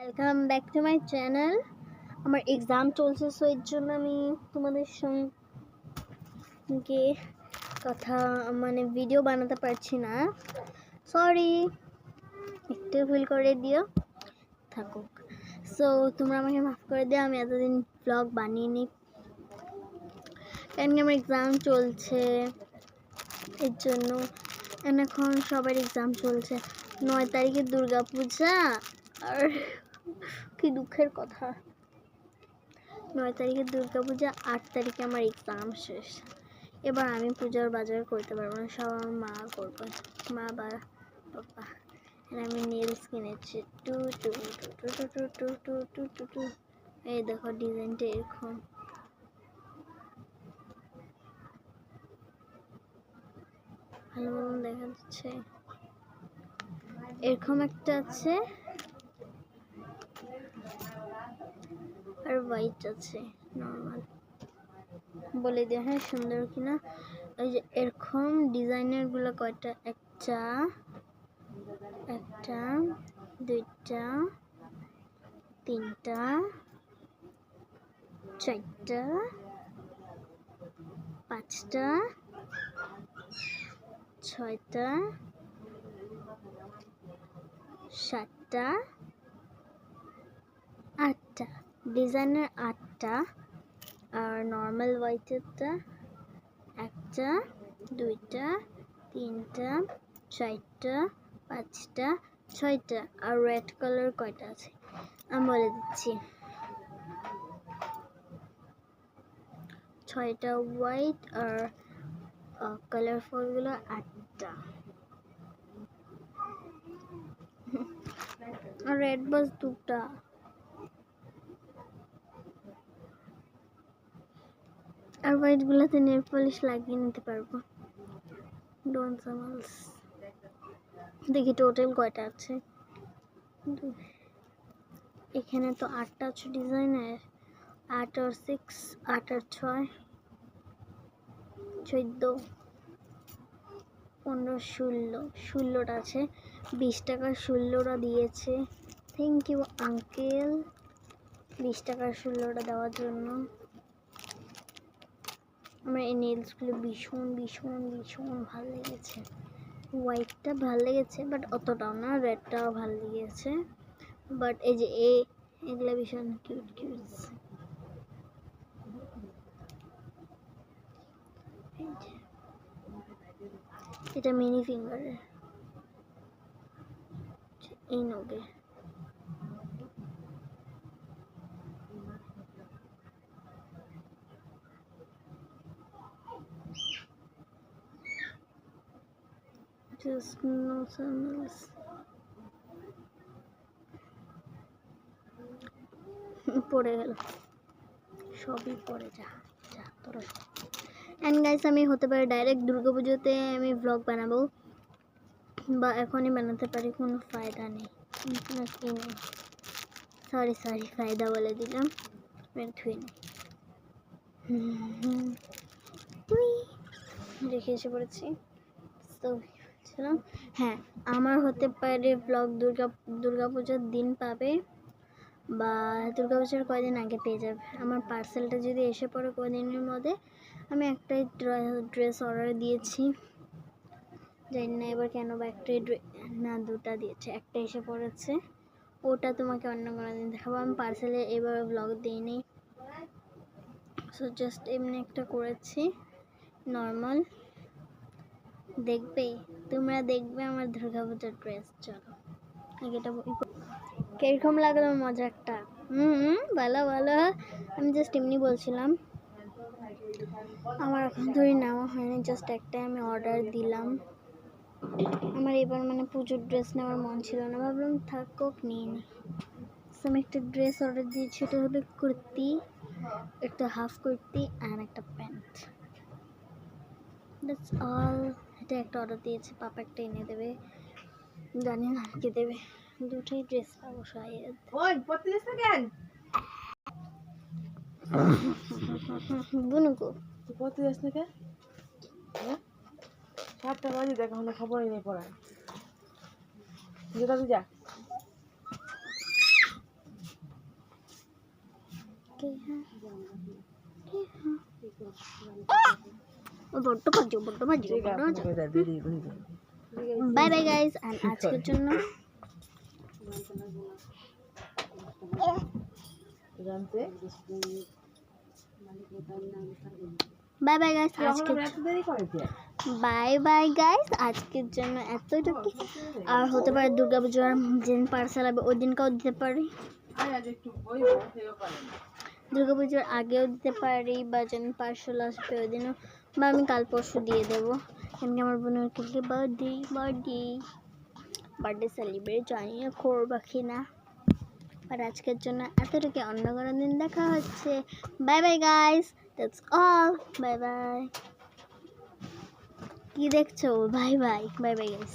Welcome back to my channel. আমার exam চলছে, so এর জন্য আমি তোমাদের সঙ্গে কথা ভিডিও বানাতে পারছি না। সরি, একটু ভুল করে দিও, থাকুক। সো তোমরা আমাকে মাফ করে দিও, আমি এতদিন ব্লগ বানিয়ে কারণ আমার এক্সাম চলছে এর জন্য। এখন সবার এক্সাম চলছে। 9 তারিখে দুর্গাপূজা, আর কি দুঃখের কথা। 9 তারিখে দুর্গাপূজা, 8 তারিখে আমার এক্সাম শেষ। এবার আমি পূজার বাজার করতে পারবো না, সব আমার মা করবে, মা বা পাপা। আমি নেলস কিনেছি টু টু টু টু টু টু টু টু টু টু টু। এই দেখো ডিজাইনটা এরকম, ভালো মতন দেখা যাচ্ছে। এরকম একটা আছে আর হোয়াইট আছে নর্মাল। বলে দিও হ্যাঁ সুন্দর কিনা। এই যে এরকম ডিজাইনের গুলো কয়টা, একটা দুইটা তিনটা চারটা পাঁচটা ছয়টা সাতটা আটটা ডিজাইনের 8টা, আর নর্মাল হোয়াইটেরটা একটা দুইটা তিনটা চারটা পাঁচটা ছয়টা। আর রেড কালার কয়টা আছে আমি বলে দিচ্ছি, 6টা হোয়াইট, আর কালারফুল গুলো 8টা। আর রেড বাস 2টা। আর হোয়াইট গুলোতে নেল পলিশ লাগিয়ে নিতে পারবো। ডোন্ট সামালস। দেখি টোটাল কয়টা আছে। এখানে তো 8টা আছে ডিজাইনের, 8 আর 6, 8 আর 6, 14, 15, 16টা আছে। 20 টাকার 16টা দিয়েছে। থ্যাংক ইউ আঙ্কেল 20 টাকার 16টা দেওয়ার জন্য। আমার এই নেলসগুলো ভীষণ ভীষণ ভীষণ ভালো লেগেছে। হোয়াইটটা ভালো লেগেছে, বাট অতটাও না। রেডটাও ভালো লেগেছে, বাট এই যে এগুলো ভীষণ কিউট কিউট। এটা মিনি ফিঙ্গারের, এই নগে। Just no sandals. পড়ে গেল, সবই পড়ে যা তোরা। অ্যান্ড গাইস, আমি হতে পারে ডাইরেক্ট দুর্গাপুজোতে আমি ব্লগ বানাবো, বা এখনই বানাতে পারি, কোনো ফায়দা নেই। সরি ফায়দা বলে দিলাম, ধুয়ে নেই। রেখে এসে পড়েছি। তো হ্যাঁ, আমার হতে পারে ব্লগ দুর্গাপূজার দিন পাবে, বা দুর্গাপূজার কয়দিন আগে পেয়ে যাবে। আমার পার্সেলটা যদি এসে পড়ে কয়দিনের মধ্যে। আমি একটাই ড্রেস অর্ডার দিয়েছি, জানি না এবার কেন, বা একটাই না 2টা দিয়েছে, একটা এসে পড়েছে। ওটা তোমাকে অন্য কোনো দিন দেখাবো। আমি পার্সেলে এবার ব্লগ দিইনি, সো জাস্ট এমনি একটা করেছি নর্মাল। তোমরা দেখবে আমার দুর্গাপূজার ড্রেস। চলো এটা কিরকম লাগলো মজাটা? ভালো। আমি জাস্ট এমনি বলছিলাম, আমার এখন ধরে নেওয়া হয়নি, জাস্ট একটাই আমি অর্ডার দিলাম। আমার এবার পুজোর ড্রেস নেওয়ার মন ছিল না, ভাবলাম থাকুক নিয়ে নি। আমি একটা ড্রেস অর্ডার দিয়েছি, এটা হলো কুর্তি, একটা হাফ কুর্তি আর একটা প্যান্ট। That's all. এটা একটা অর্ডার দিয়েছে, পাপা একটা এনে দেবে, জানি না কে দেবে। দুটোই ড্রেস পাবো শায়দ। বুনুকো তুই পড়তে যাস না কে? 7টা বাজে, দেখা হলে খবরই নেই পড়ায়। যেটা তুই যা। ওকে হ্যাঁ ও বড্ড বাজে বাই বাই গাইস আর আজকের জন্য জানতে বাই বাই গাইস আজকে এত দেরি করে কি বাই বাই গাইস আজকের জন্য এতটুকু আর হতে পারে দুর্গাপূজার যেদিন পার্সেল হবে ওই দিনকেও দিতে পারি আজ একটু বইবো সেও পারে না দুর্গাপূজার আগেও দিতে পারি বা যেদিন পার্সেল আসবে ওই দিনও বা আমি কাল পরশু দিয়ে দেবো এমনি আমার বোনের কালকে বার্থডে সেলিব্রেট জানি না করবো কি না আর আজকের জন্য এতটুকু অন্য কোনো দিন দেখা হচ্ছে bye bye guys that's all bye bye কি দেখছো bye bye bye bye guys